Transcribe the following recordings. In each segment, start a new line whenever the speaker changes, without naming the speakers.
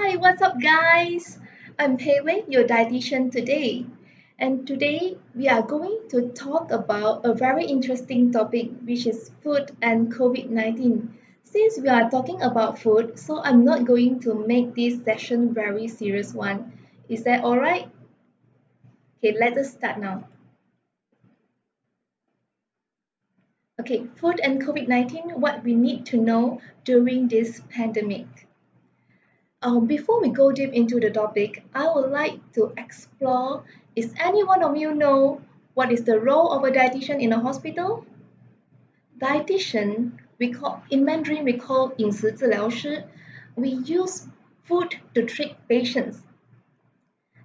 Hi, what's up, guys? I'm Pei Wei, your dietitian today. And today we are going to talk about a very interesting topic, which is food and COVID-19. Since we are talking about food, so I'm not going to make this session very serious one. Is that all right? Okay, let us start now. Okay, food and COVID-19, what we need to know during this pandemic. Before we go deep into the topic, I would like to explore, is any one of you know what is the role of a dietitian in a hospital? Dietitian, we call in Mandarin we call 饮食治疗师. We use food to treat patients.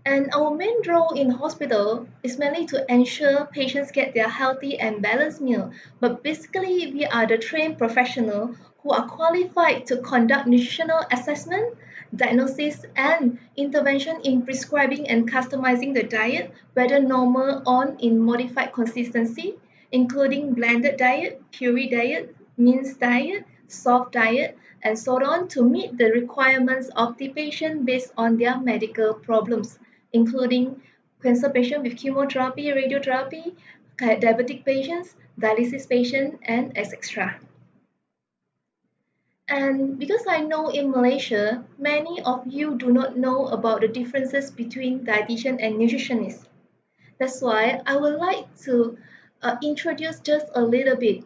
And our main role in hospital is mainly to ensure patients get their healthy and balanced meal. But basically, we are the trained professional who are qualified to conduct nutritional assessment, diagnosis, and intervention in prescribing and customizing the diet, whether normal or in modified consistency, including blended diet, puree diet, minced diet, soft diet, and so on to meet the requirements of the patient based on their medical problems, including cancer patients with chemotherapy, radiotherapy, diabetic patients, dialysis patients, and etc. And because I know in Malaysia, many of you do not know about the differences between dietitian and nutritionist. That's why I would like to introduce just a little bit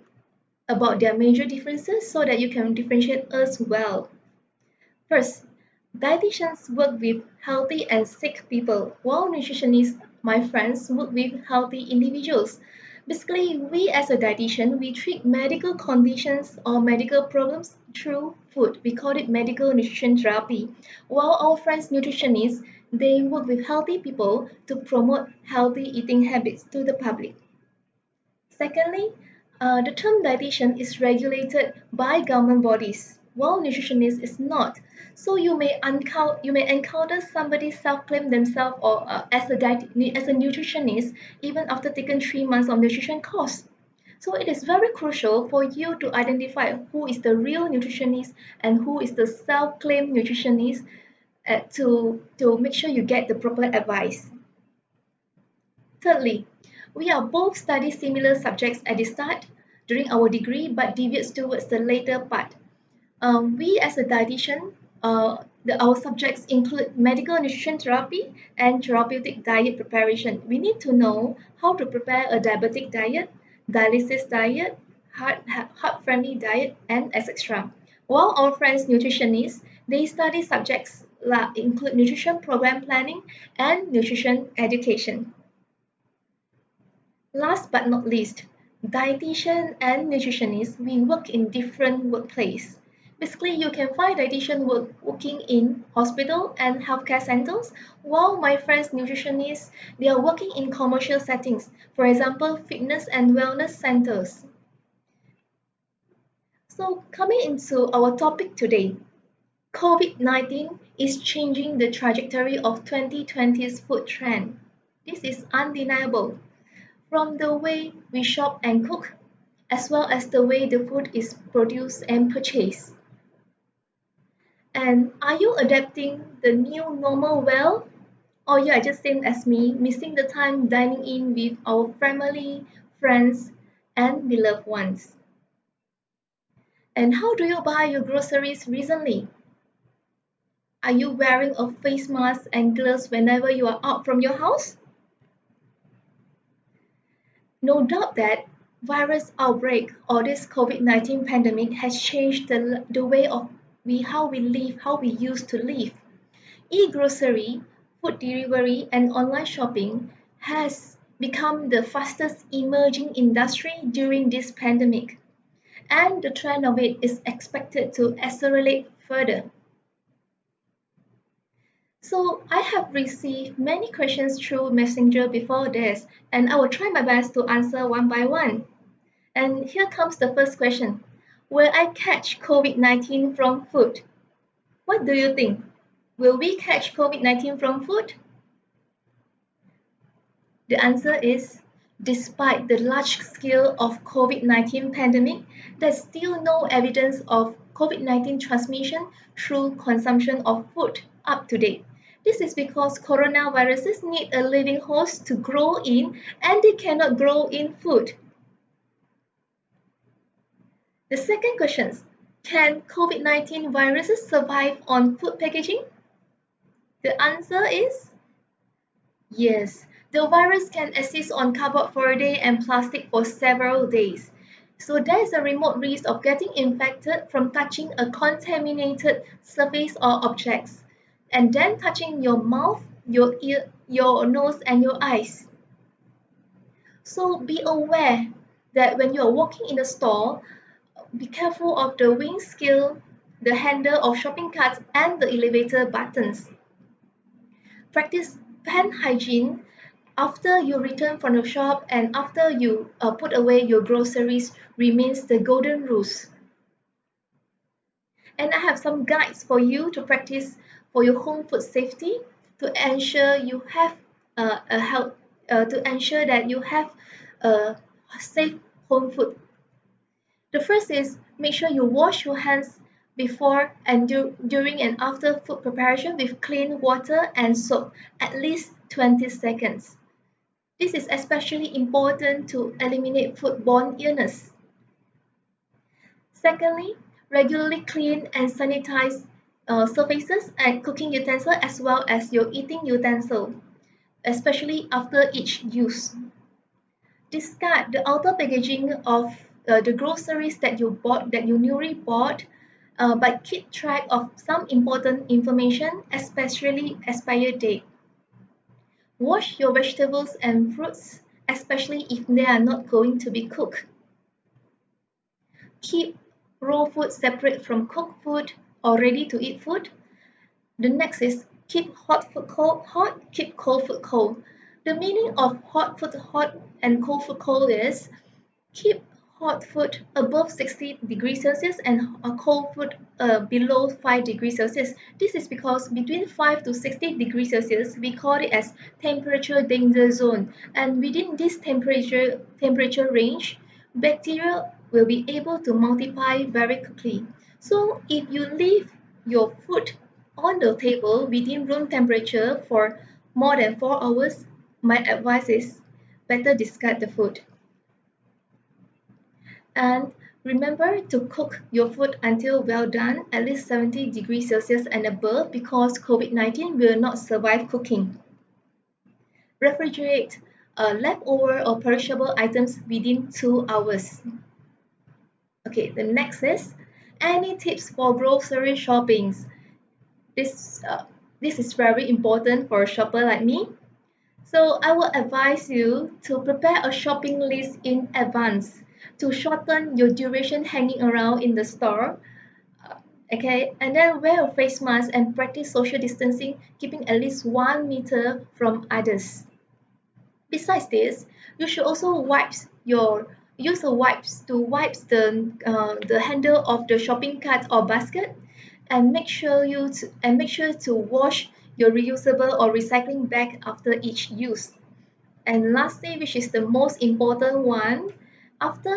about their major differences so that you can differentiate us well. First, dietitians work with healthy and sick people, while nutritionists, my friends, work with healthy individuals. Basically, we as a dietitian, we treat medical conditions or medical problems through food. We call it medical nutrition therapy. While our friends nutritionists, they work with healthy people to promote healthy eating habits to the public. Secondly, the term dietitian is regulated by government bodies, while nutritionist is not. So you may encounter somebody self-claim themselves or as a nutritionist even after taking 3 months of nutrition course. So it is very crucial for you to identify who is the real nutritionist and who is the self-claimed nutritionist to make sure you get the proper advice. Thirdly, we are both study similar subjects at the start during our degree but deviates towards the later part. We as a dietitian, our subjects include medical nutrition therapy and therapeutic diet preparation. We need to know how to prepare a diabetic diet, dialysis diet, heart-friendly diet, and etc. While our friends nutritionists, they study subjects that include nutrition program planning and nutrition education. Last but not least, dietitian and nutritionist, we work in different workplace. Basically, you can find dietitian working in hospital and healthcare centers, while my friends nutritionists, they are working in commercial settings, for example, fitness and wellness centers. So coming into our topic today, COVID-19 is changing the trajectory of 2020's food trend. This is undeniable. From the way we shop and cook, as well as the way the food is produced and purchased. And are you adapting the new normal well? Or you are just same as me, missing the time dining in with our family, friends, and beloved ones? And how do you buy your groceries recently? Are you wearing a face mask and gloves whenever you are out from your house? No doubt that virus outbreak or this COVID-19 pandemic has changed the way of how we live, how we used to live. E-grocery, food delivery, and online shopping has become the fastest emerging industry during this pandemic, and the trend of it is expected to accelerate further. So I have received many questions through Messenger before this, and I will try my best to answer one by one. And here comes the first question. Will I catch COVID-19 from food? What do you think? Will we catch COVID-19 from food? The answer is, despite the large scale of COVID-19 pandemic, there's still no evidence of COVID-19 transmission through consumption of food. up to date. This is because coronaviruses need a living host to grow in and they cannot grow in food. The second question, can COVID-19 viruses survive on food packaging? The answer is yes. The virus can exist on cardboard for a day and plastic for several days. So there is a remote risk of getting infected from touching a contaminated surface or objects and then touching your mouth, your ear, your nose and your eyes. So be aware that when you are walking in a store, be careful of the weighing scale, the handle of shopping carts and the elevator buttons. Practice hand hygiene after you return from the shop and after you put away your groceries remains the golden rules. And I have some guides for you to practice for your home food safety to ensure you have a health, to ensure that you have a safe home food. The first is make sure you wash your hands before and during and after food preparation with clean water and soap at least 20 seconds. This is especially important to eliminate foodborne illness. Secondly, regularly clean and sanitize surfaces and cooking utensil as well as your eating utensil, especially after each use. Discard the outer packaging of the groceries that you bought that you newly bought, but keep track of some important information, especially expired date. Wash your vegetables and fruits, especially if they are not going to be cooked. Keep raw food separate from cooked food or ready to eat food. The next is keep hot food cold hot, keep cold food cold. The meaning of hot food hot and cold food cold is keep hot food above 60 degrees Celsius and cold food below 5 degrees Celsius. This is because between 5 to 60 degrees Celsius, we call it as temperature danger zone. And within this temperature range, bacteria will be able to multiply very quickly. So if you leave your food on the table within room temperature for more than 4 hours, my advice is better discard the food. And remember to cook your food until well done, at least 70 degrees Celsius and above, because COVID-19 will not survive cooking. Refrigerate leftover or perishable items within 2 hours. Okay, the next is any tips for grocery shoppings. This, uh, this is very important for a shopper like me. So I will advise you to prepare a shopping list in advance to shorten your duration hanging around in the store. Okay, and then wear a face mask and practice social distancing, keeping at least 1 meter from others. Besides this, you should also use a wipes to wipe the handle of the shopping cart or basket, and make sure to wash your reusable or recycling bag after each use. And lastly, which is the most important one, after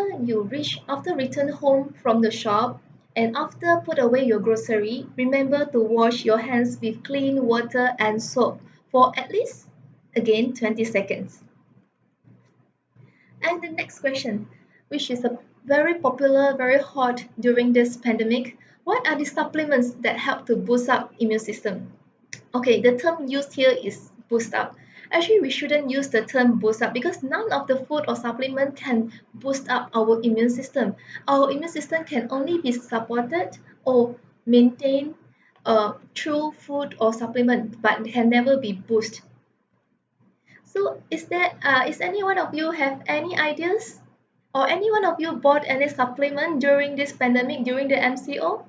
return home from the shop and after put away your grocery, remember to wash your hands with clean water and soap for at least again 20 seconds. And the next question, which is a very popular, very hot during this pandemic, what are the supplements that help to boost up immune system? Okay, the term used here is boost up. Actually, we shouldn't use the term boost up because none of the food or supplement can boost up our immune system. Our immune system can only be supported or maintained through food or supplement, but can never be boosted. So, is any one of you have any ideas, or any one of you bought any supplement during this pandemic during the MCO?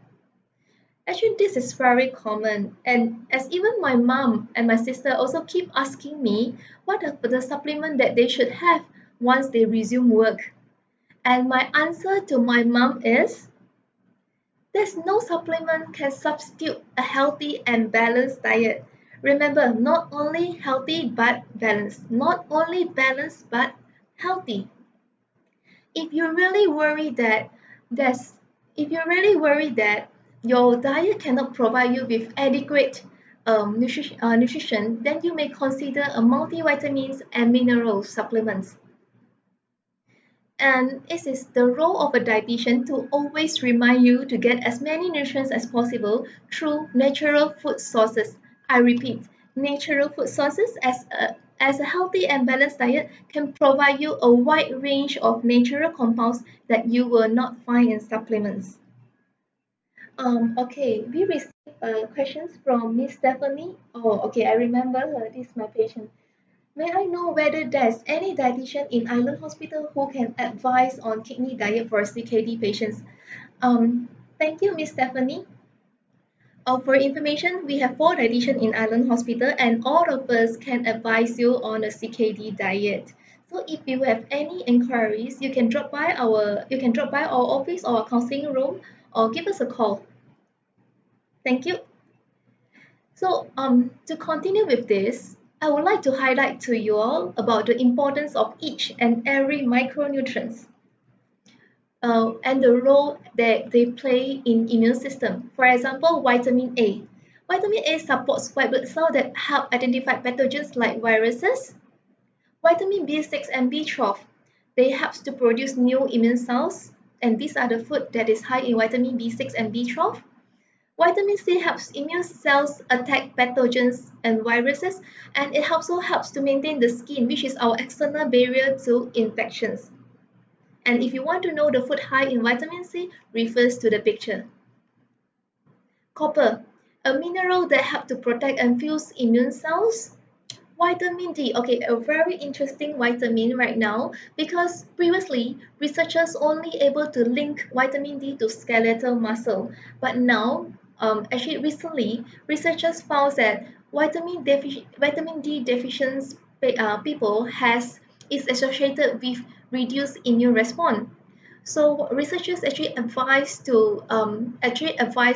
Actually, this is very common, and as even my mom and my sister also keep asking me what are the supplement that they should have once they resume work. And my answer to my mom is there's no supplement can substitute a healthy and balanced diet. Remember, not only healthy but balanced, not only balanced but healthy. If you really worry that there's if you're really worried that your diet cannot provide you with adequate nutrition, then you may consider a multivitamins and mineral supplements. And it is the role of a dietitian to always remind you to get as many nutrients as possible through natural food sources. I repeat, natural food sources as a healthy and balanced diet can provide you a wide range of natural compounds that you will not find in supplements. Okay, we received questions from Miss Stephanie. Oh, okay, I remember her. This is my patient. May I know whether there's any dietitian in Island Hospital who can advise on kidney diet for CKD patients? Thank you, Miss Stephanie. For information, we have 4 dietitians in Island Hospital, and all of us can advise you on a CKD diet. So if you have any inquiries, you can drop by our office or our counseling room, or give us a call. Thank you. So, to continue with this, I would like to highlight to you all about the importance of each and every micronutrients and the role that they play in immune system. For example, vitamin A. Vitamin A supports white blood cells that help identify pathogens like viruses. Vitamin B6 and B12, they help to produce new immune cells, and these are the food that is high in vitamin B6 and B12. Vitamin C helps immune cells attack pathogens and viruses, and it also helps to maintain the skin, which is our external barrier to infections. And if you want to know the food high in vitamin C, refers to the picture. Copper, a mineral that helps to protect and fuse immune cells. Vitamin D, okay, a very interesting vitamin right now because previously researchers only able to link vitamin D to skeletal muscle, but now, actually recently, researchers found that vitamin D deficient people is associated with reduced immune response. So researchers actually advise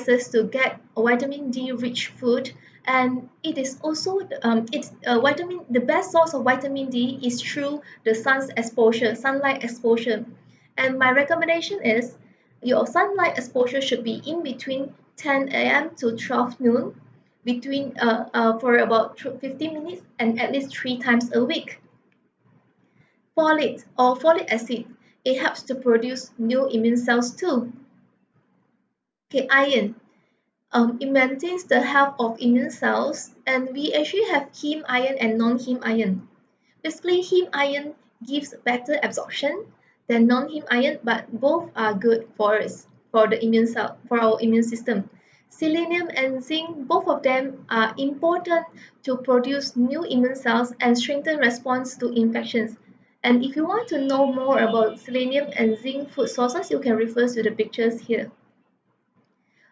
us to get vitamin D rich food, and it is also it's vitamin the best source of vitamin D is through the sunlight exposure. And my recommendation is your sunlight exposure should be in between 10 a.m. to 12 noon, between for about 15 minutes and at least 3 times a week. Folate or folic acid, it helps to produce new immune cells too. Okay, iron. It maintains the health of immune cells, and we actually have heme iron and non-heme iron. Basically, heme iron gives better absorption than non-heme iron, but both are good for us, for our immune system. Selenium and zinc, both of them are important to produce new immune cells and strengthen response to infections. And if you want to know more about selenium and zinc food sources, you can refer to the pictures here.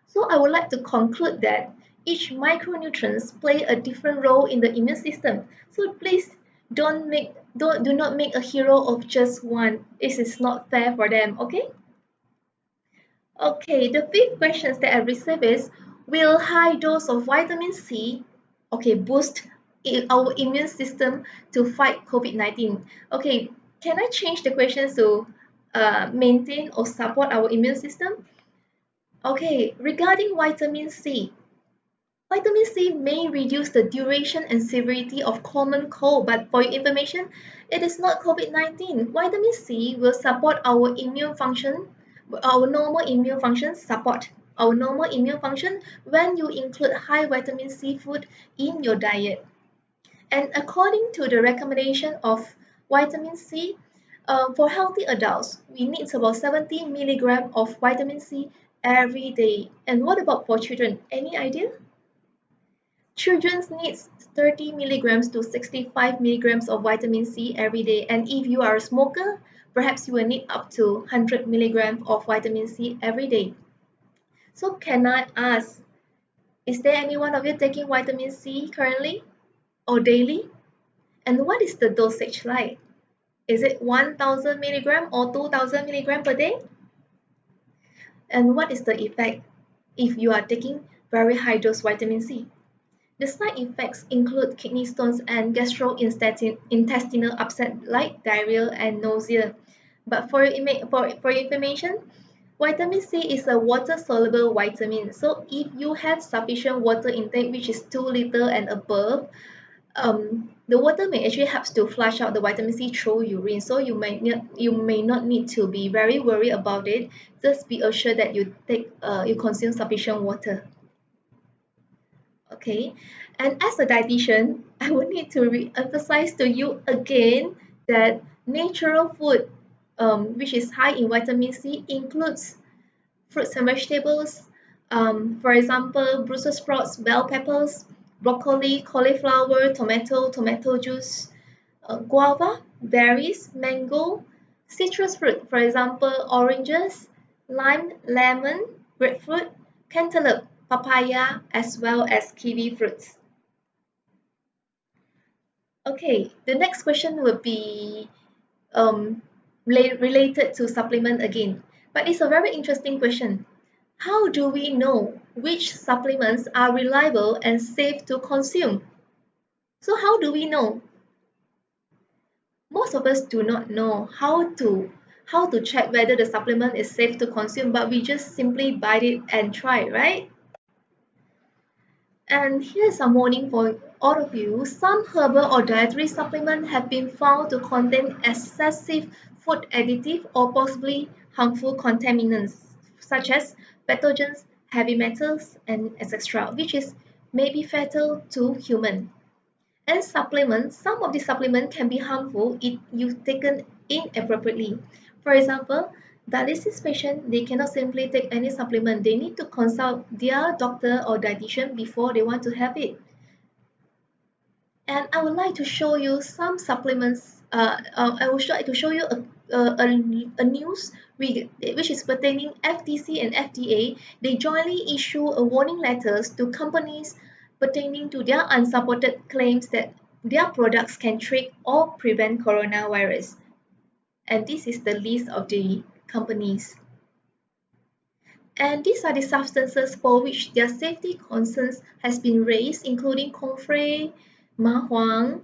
So I would like to conclude that each micronutrients play a different role in the immune system. So please do not make a hero of just one. This is not fair for them, okay? Okay, the fifth questions that I received is, will high dose of vitamin C, okay, boost our immune system to fight COVID-19? Okay, can I change the questions to maintain or support our immune system? Okay, regarding vitamin C, vitamin C may reduce the duration and severity of common cold, but for your information, it is not COVID-19. Vitamin C will support our immune function, our normal immune function support our normal immune function when you include high vitamin C food in your diet. And according to the recommendation of vitamin C, for healthy adults, we need about 70 milligram of vitamin C every day. And what about for children? Any idea? Children needs 30 milligrams to 65 milligrams of vitamin C every day. And if you are a smoker, perhaps you will need up to 100 milligrams of vitamin C every day. So can I ask, is there any one of you taking vitamin C currently or daily? And what is the dosage like? Is it 1000 milligram or 2000 milligram per day? And what is the effect if you are taking very high dose vitamin C? The side effects include kidney stones and gastrointestinal upset like diarrhea and nausea. But for your information, Vitamin C is a water-soluble vitamin. So if you have sufficient water intake, which is 2 liters and above, the water may actually help to flush out the vitamin C through urine. So you may not need to be very worried about it. Just be assured that you consume sufficient water. Okay, and as a dietitian, I would need to re-emphasize to you again that natural food, which is high in vitamin C, includes fruits and vegetables. For example, Brussels sprouts, bell peppers, broccoli, cauliflower, tomato juice, guava, berries, mango, citrus fruit, for example, oranges, lime, lemon, grapefruit, cantaloupe, papaya, as well as kiwi fruits. Okay, the next question will be um, related to supplement again, but it's a very interesting question. How do we know which supplements are reliable and safe to consume? So how do we know? Most of us do not know how to check whether the supplement is safe to consume, but we just simply buy it and try, right? And here's a warning for all of you. Some herbal or dietary supplements have been found to contain excessive food additive or possibly harmful contaminants such as pathogens, heavy metals, and etc., which is may be fatal to human. And supplements, some of the supplements can be harmful if you taken inappropriately. For example, dialysis patients, they cannot simply take any supplement. They need to consult their doctor or dietitian before they want to have it. And I would like to show you some supplements. I would like to show you a news which is pertaining FTC and FDA. They jointly issue a warning letters to companies pertaining to their unsupported claims that their products can treat or prevent coronavirus. And this is the list of the companies. And these are the substances for which their safety concerns has been raised, including comfrey, mahuang,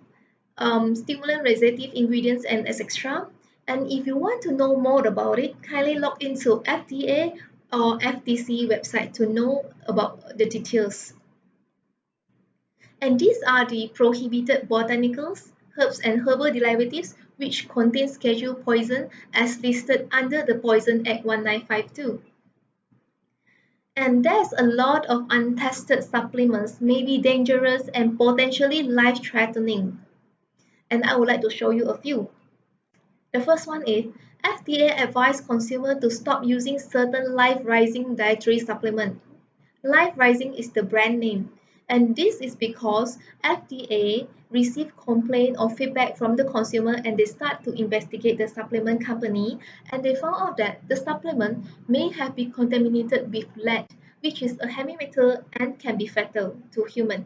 stimulant reactive ingredients, and etc. And if you want to know more about it, kindly log into FDA or FTC website to know about the details. And these are the prohibited botanicals, herbs and herbal derivatives which contain scheduled poison as listed under the Poison Act 1952. And there's a lot of untested supplements may be dangerous and potentially life-threatening. And I would like to show you a few. The first one is FDA advised consumers to stop using certain Life Rising dietary supplement. Life Rising is the brand name, and this is because FDA received complaint or feedback from the consumer and they start to investigate the supplement company and they found out that the supplement may have been contaminated with lead, which is a heavy metal and can be fatal to human.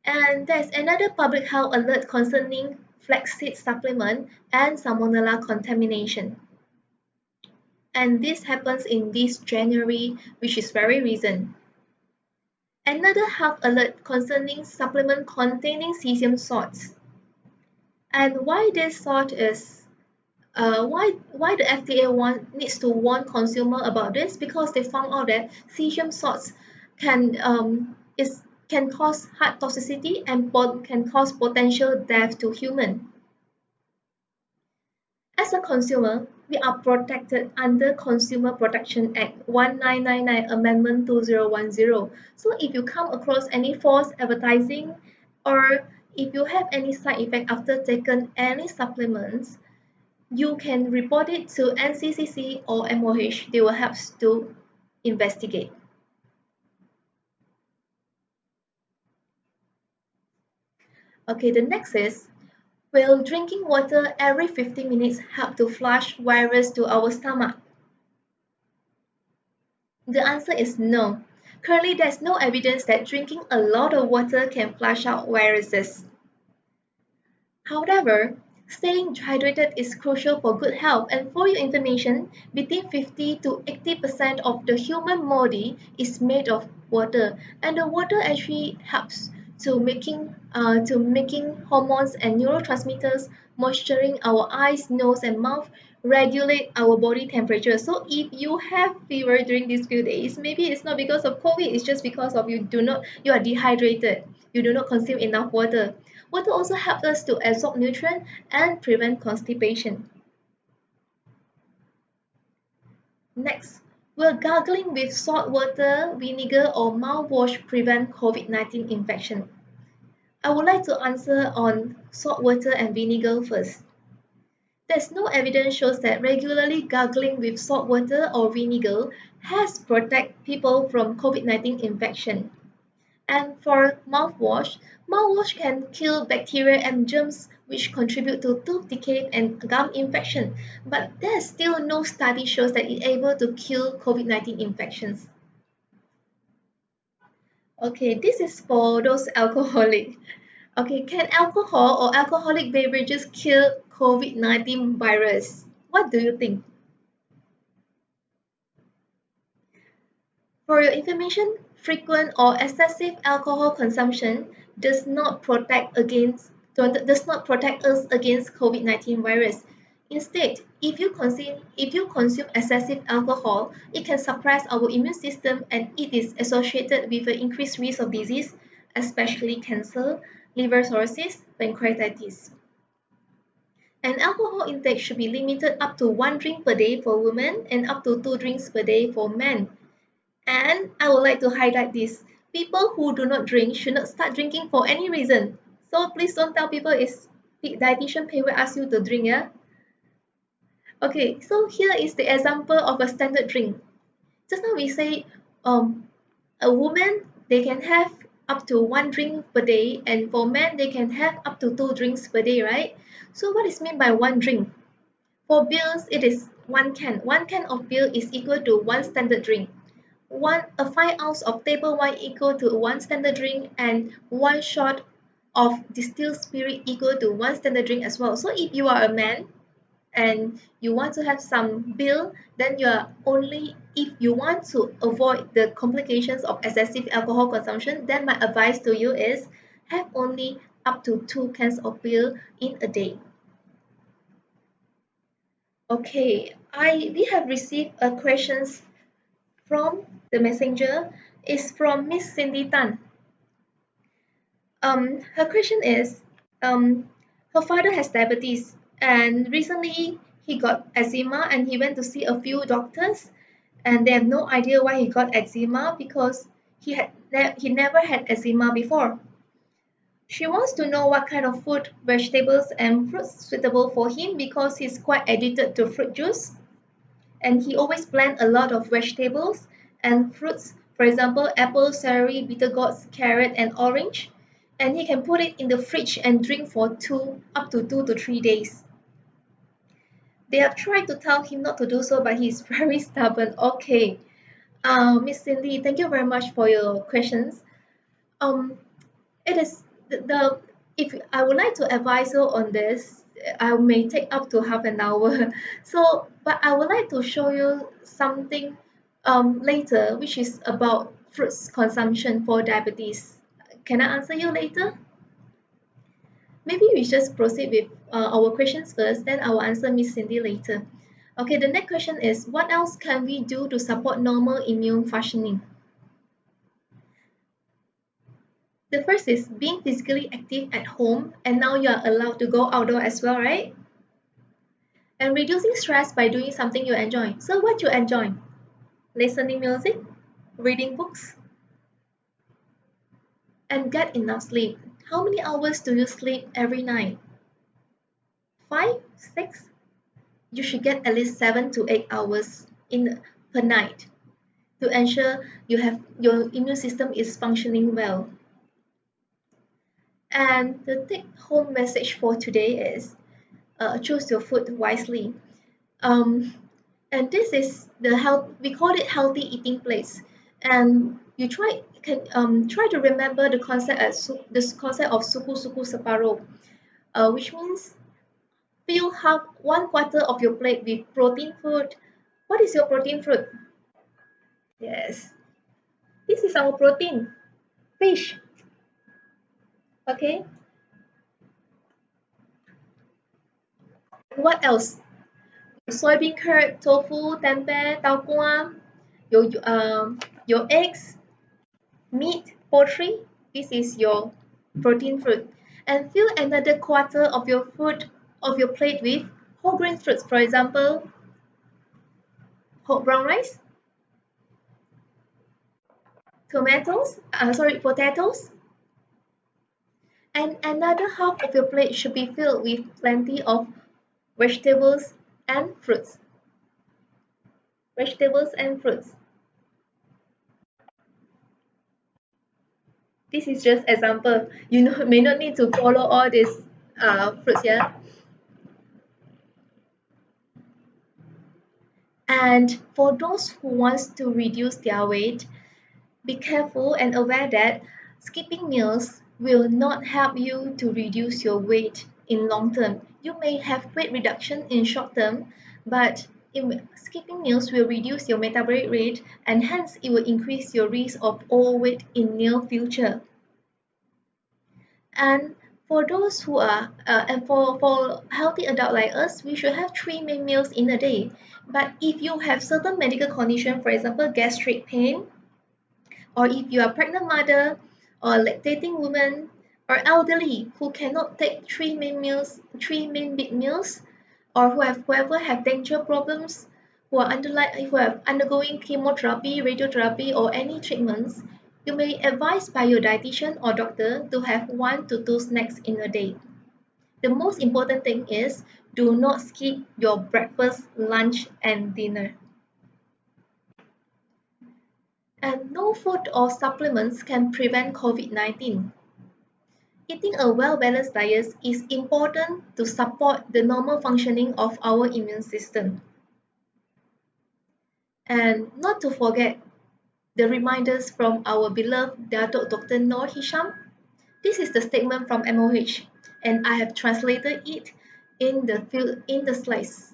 And there's another public health alert concerning flaxseed supplement and salmonella contamination. And this happens in this January, which is very recent. Another health alert concerning supplement containing cesium salts. And why this salt is why the FDA needs to warn consumer about this? Because they found out that cesium salts can can cause heart toxicity and can cause potential death to human. As a consumer, we are protected under Consumer Protection Act 1999 Amendment 2010. So if you come across any false advertising or if you have any side effect after taking any supplements, you can report it to NCCC or MOH. They will help to investigate. Okay, the next is, will drinking water every 50 minutes help to flush virus to our stomach? The answer is no. Currently, there's no evidence that drinking a lot of water can flush out viruses. However, staying hydrated is crucial for good health, and for your information, between 50 to 80% of the human body is made of water, and the water actually helps to making hormones and neurotransmitters, moisturizing our eyes, nose, and mouth, regulate our body temperature. So if you have fever during these few days, maybe it's not because of COVID, it's just because of you are dehydrated, you do not consume enough water. Water also helps us to absorb nutrients and prevent constipation. Next, will gargling with salt water, vinegar, or mouthwash prevent COVID-19 infection? I would like to answer on salt water and vinegar first. There's no evidence shows that regularly gargling with salt water or vinegar has protect people from COVID-19 infection. And for mouthwash, mouthwash can kill bacteria and germs which contribute to tooth decay and gum infection. But there's still no study shows that it's able to kill COVID-19 infections. Okay, this is for those alcoholic. Okay, can alcohol or alcoholic beverages kill COVID-19 virus? What do you think? For your information, frequent or excessive alcohol consumption does not protect us against COVID-19 virus. Instead, if you consume excessive alcohol, it can suppress our immune system and it is associated with an increased risk of disease, especially cancer, liver cirrhosis, pancreatitis. And alcohol intake should be limited up to 1 drink per day for women and up to 2 drinks per day for men. And I would like to highlight this. People who do not drink should not start drinking for any reason. So please don't tell people it's Dietitian Pei Wei ask you to drink, yeah? Okay, so here is the example of a standard drink. Just now we say a woman they can have up to 1 drink per day and for men they can have up to 2 drinks per day, right? So what is meant by 1 drink? For beers, it is 1 can. 1 can of beer is equal to 1 standard drink. A 5 ounce of table wine equal to 1 standard drink and 1 shot of distilled spirit equal to 1 standard drink as well. So if you are a man and you want to have some beer, then you are only if you want to avoid the complications of excessive alcohol consumption, then my advice to you is have only up to 2 cans of beer in a day. Okay, we have received a questions from the messenger is from Miss Cindy Tan. Her question is, her father has diabetes and recently he got eczema and he went to see a few doctors and they have no idea why he got eczema because he never had eczema before. She wants to know what kind of food, vegetables and fruits suitable for him because he's quite addicted to fruit juice and he always blend a lot of vegetables and fruits, for example, apple, celery, bitter gourds, carrot, and orange. And he can put it in the fridge and drink for up to 2 to 3 days. They have tried to tell him not to do so, but he's very stubborn. Okay, Miss Cindy, thank you very much for your questions. Um, it is the if I would like to advise you on this, I may take up to half an hour. So, but I would like to show you something later, which is about fruits consumption for diabetes. Can I answer you later? Maybe we just proceed with our questions first, then I will answer Miss Cindy later. Okay, the next question is, what else can we do to support normal immune functioning? The first is being physically active at home, and now you are allowed to go outdoor as well, right? And reducing stress by doing something you enjoy. So what you enjoy? Listening music, reading books, and get enough sleep. How many hours do you sleep every night? 5, 6? You should get at least 7 to 8 hours per night to ensure your immune system is functioning well. And the take home message for today is choose your food wisely. Um, and this is the health, we call it healthy eating plates. And you try to remember the concept this concept of suku suku separuh, which means fill half 1/4 of your plate with protein food. What is your protein food? Yes, this is our protein, fish. Okay, what else? Soybean curd, tofu, tempeh, tau kwa, your eggs, meat, poultry. This is your protein food. And fill another quarter of your food of your plate with whole grain fruits. For example, whole brown rice, potatoes, and another half of your plate should be filled with plenty of vegetables and fruits. Vegetables and fruits. This is just example. You know, may not need to follow all these fruits here. And for those who wants to reduce their weight, be careful and aware that skipping meals will not help you to reduce your weight in long term. You may have weight reduction in short term, but skipping meals will reduce your metabolic rate and hence it will increase your risk of overweight in near future. And for those who are and for healthy adult like us, we should have three main meals in a day. But if you have certain medical condition, for example gastric pain, or if you are pregnant mother or lactating woman or elderly who cannot take three main big meals, or whoever have dental problems, who have undergoing chemotherapy, radiotherapy, or any treatments, you may advise by your dietitian or doctor to have 1 to 2 snacks in a day. The most important thing is do not skip your breakfast, lunch, and dinner. And no food or supplements can prevent COVID-19. Eating a well-balanced diet is important to support the normal functioning of our immune system. And not to forget the reminders from our beloved Datuk Dr. Noor Hisham. This is the statement from MOH, and I have translated it in the slides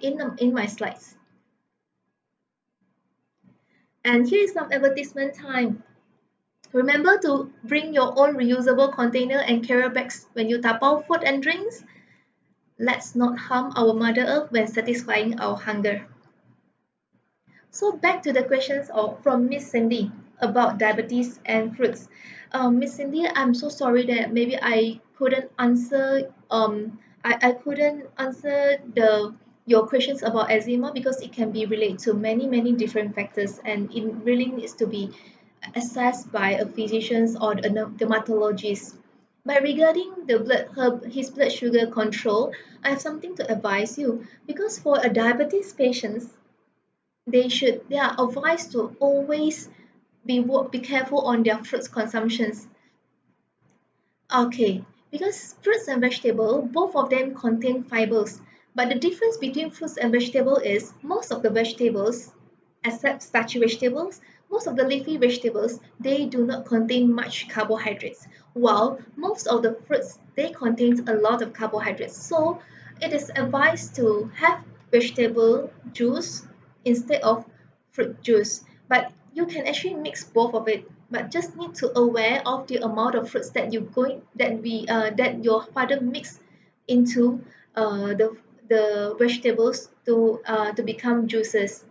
in my slides. And here is some advertisement time. Remember to bring your own reusable container and carrier bags when you tapao food and drinks. Let's not harm our Mother Earth when satisfying our hunger. So back to the questions from Miss Cindy about diabetes and fruits. Miss Cindy, I'm so sorry that maybe I couldn't answer I couldn't answer the your questions about eczema because it can be related to many different factors and it really needs to be assessed by a physician or a dermatologist. But regarding his blood sugar control, I have something to advise you because for a diabetes patients, they are advised to always be careful on their fruits consumptions. Okay, because fruits and vegetable, both of them contain fibers. But the difference between fruits and vegetable is most of the vegetables, except starchy vegetables, most of the leafy vegetables, they do not contain much carbohydrates. While most of the fruits, they contain a lot of carbohydrates. So it is advised to have vegetable juice instead of fruit juice. But you can actually mix both of it, but just need to aware of the amount of fruits that that your father mix into the vegetables to become juices.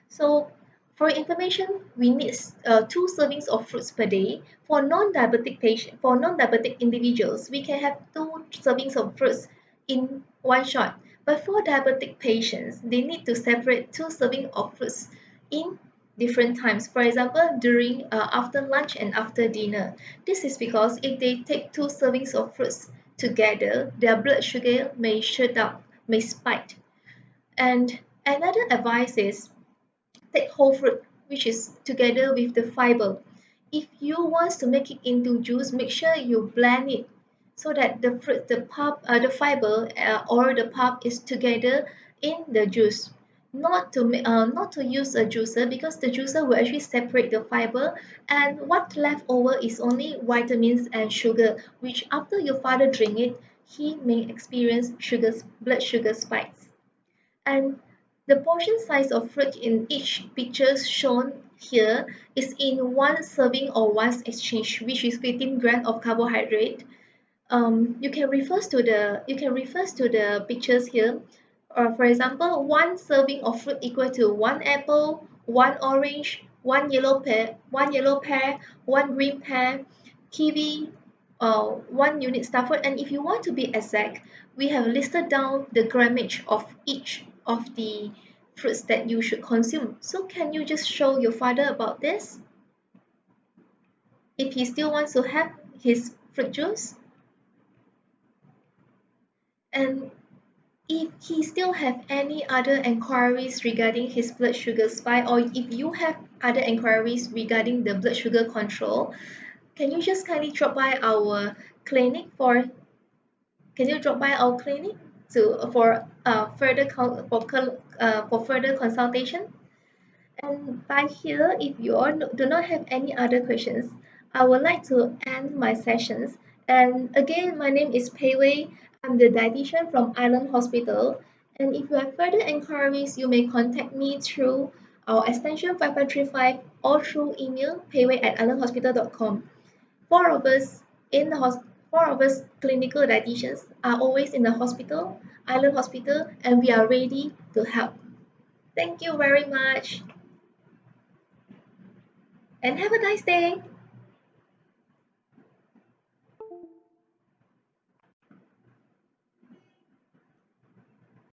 So for information, we need 2 servings of fruits per day. For non-diabetic individuals, we can have 2 servings of fruits in one shot. But for diabetic patients, they need to separate 2 servings of fruits in different times. For example, during after lunch and after dinner. This is because if they take 2 servings of fruits together, their blood sugar may shoot up, may spike. And another advice is take whole fruit, which is together with the fiber. If you want to make it into juice, make sure you blend it so that the fiber or the pulp is together in the juice. Not to use a juicer because the juicer will actually separate the fiber, and what left over is only vitamins and sugar, which after your father drink it, he may experience blood sugar spikes. And the portion size of fruit in each picture shown here is in one serving or one exchange, which is 15 grams of carbohydrate. You can refer to the pictures here. For example, one serving of fruit equal to one apple, one orange, one yellow pear, one green pear, kiwi, one unit star fruit. And if you want to be exact, we have listed down the grammage of each of the fruits that you should consume. So can you just show your father about this if he still wants to have his fruit juice? And if he still have any other enquiries regarding his blood sugar spike, or if you have other enquiries regarding the blood sugar control, can you just kindly drop by our clinic for can you drop by our clinic to for further consultation? And by here, if you all do not have any other questions, I would like to end my sessions. And again, my name is Pei Wei. I'm the dietitian from Island Hospital. And if you have further inquiries, you may contact me through our extension 5535 or through email payway@islandhospital.com. Four of us in the hos- Four of us clinical dietitians are always in the hospital, Island Hospital, and we are ready to help. Thank you very much and have a nice day.